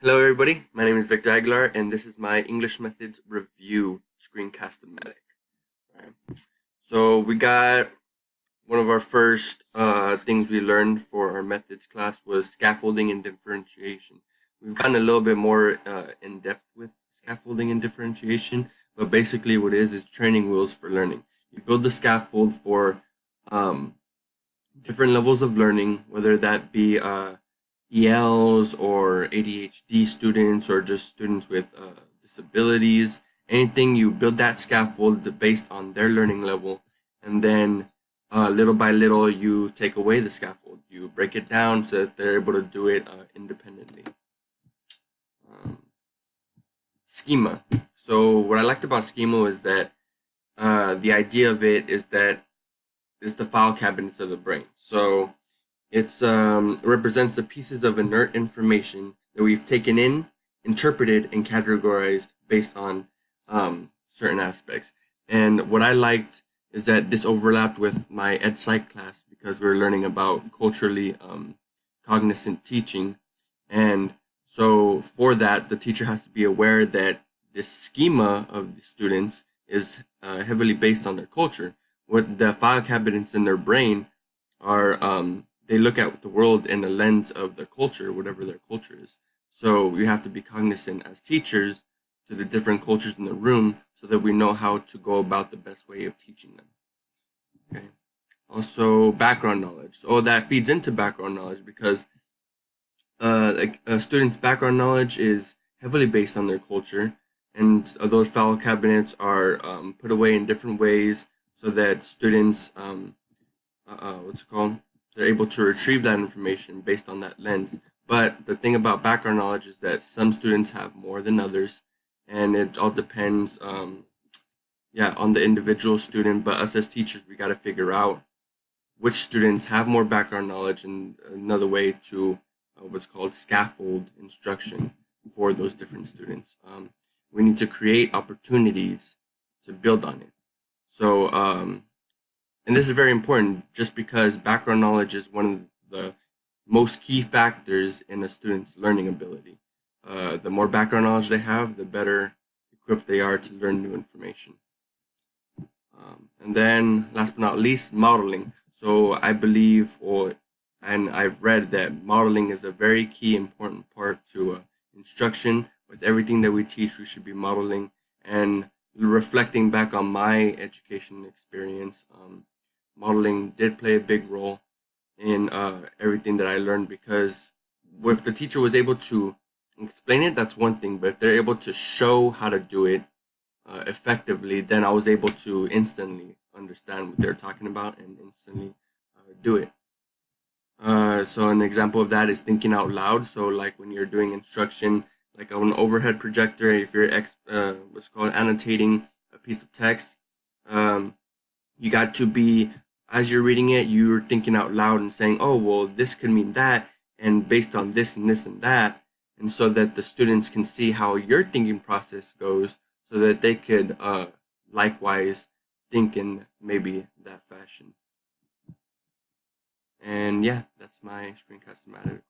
Hello, everybody. My name is Victor Aguilar, and this is my English Methods Review Screencast-O-Matic. Right. So we got one of our first things we learned for our methods class was scaffolding and differentiation. We've gotten a little bit more in depth with scaffolding and differentiation, but basically what it is training wheels for learning. You build the scaffold for um, different levels of learning, whether that be ELs or ADHD students or just students with disabilities. Anything, you build that scaffold based on their learning level, and then little by little you take away the scaffold. You break it down so that they're able to do it independently. Um, Schema. So what I liked about schema is that the idea of it is that it's the file cabinets of the brain. So it represents the pieces of inert information that we've taken in, interpreted, and categorized based on certain aspects. And what I liked is that this overlapped with my ed psych class because we were learning about culturally cognizant teaching. And so for that, the teacher has to be aware that this schema of the students is heavily based on their culture. What the file cabinets in their brain are they look at the world in the lens of their culture, whatever their culture is. So we have to be cognizant as teachers to the different cultures in the room so that we know how to go about the best way of teaching them. Okay. Also, background knowledge. So that feeds into background knowledge because like a student's background knowledge is heavily based on their culture, and those file cabinets are put away in different ways so that students what's it called? They're able to retrieve that information based on that lens. But the thing about background knowledge is that some students have more than others, and it all depends, on the individual student. But us as teachers, we got to figure out which students have more background knowledge, and another way to what's called scaffold instruction for those different students. We need to create opportunities to build on it. So and this is very important just because background knowledge is one of the most key factors in a student's learning ability. The more background knowledge they have, the better equipped they are to learn new information. And then, last but not least, modeling. So I believe, and I've read that modeling is a very key, important part to instruction. With everything that we teach, we should be modeling. And reflecting back on my education experience, modeling did play a big role in everything that I learned because if the teacher was able to explain it, that's one thing, but if they're able to show how to do it effectively, then I was able to instantly understand what they're talking about and instantly do it. So an example of that is thinking out loud. So like when you're doing instruction, like on an overhead projector, if you're what's called annotating a piece of text, um, you got to be as you're reading it, you're thinking out loud and saying, "Oh, well, this could mean that," and based on this and this and that, and so that the students can see how your thinking process goes, so that they could likewise think in maybe that fashion. And yeah, that's my screencast-o-matic.